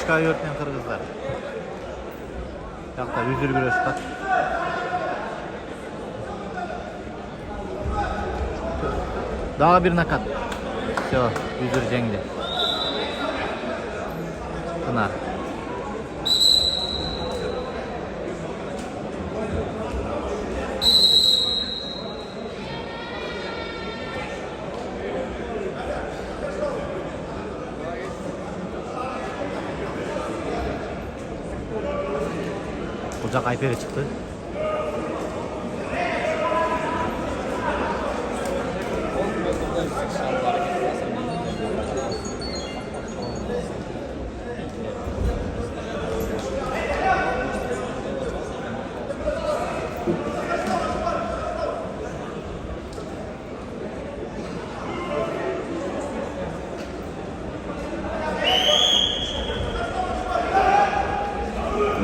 Kışkayı örtmeyen Kırgızlar. Yakta 100 bir özkat. Daha bir nakat. Все, 100 jengdi. Pınar. Ocak Ayperi çıktı.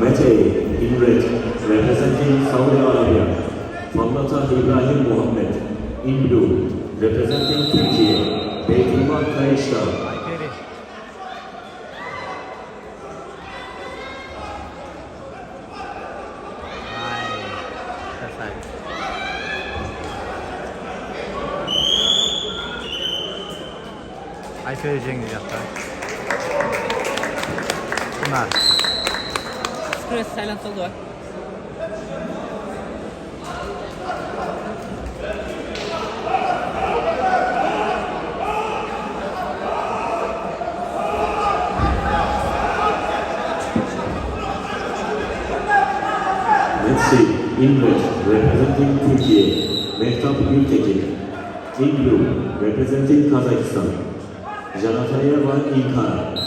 Mete in red, representing Saudi Arabia. Fallata İbrahim Muhammed in blue, representing Türkiye. Beytullah Kayışlar. Ayperi. Ay, kasay. Ayperi jengdi yakta. Pınar. Press silence oldu bak. Messi in red, representing Türkiye. Mehtap Gültekin in blue, representing Kazakhstan. Janatayeva in Kara.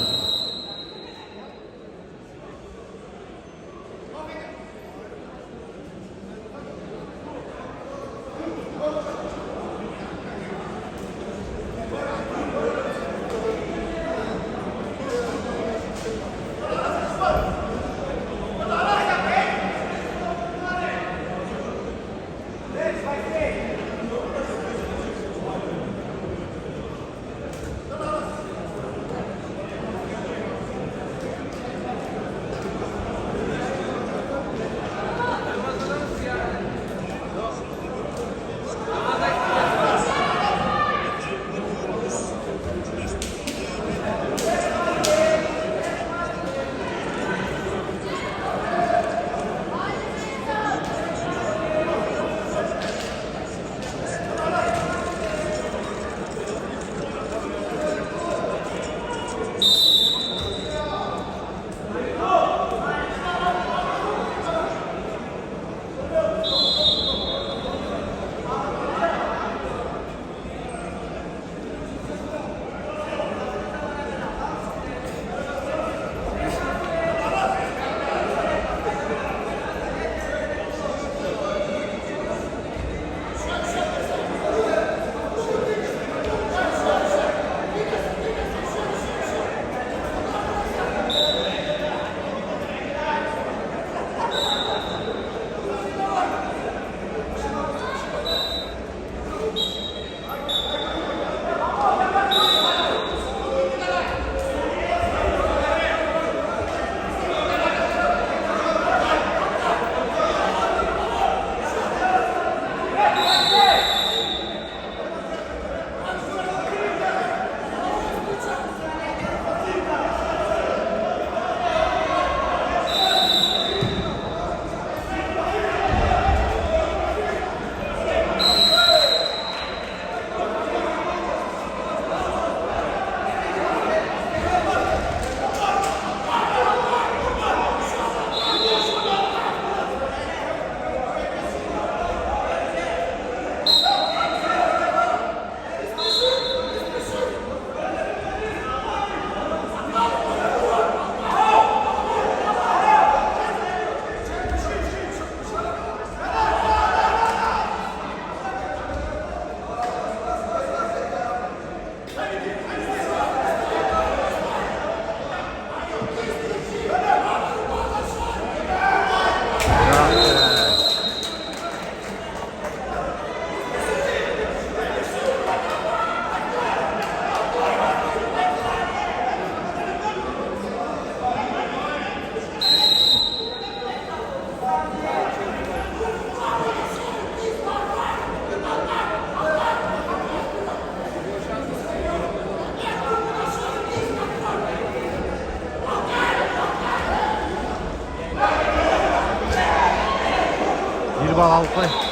bal al koy.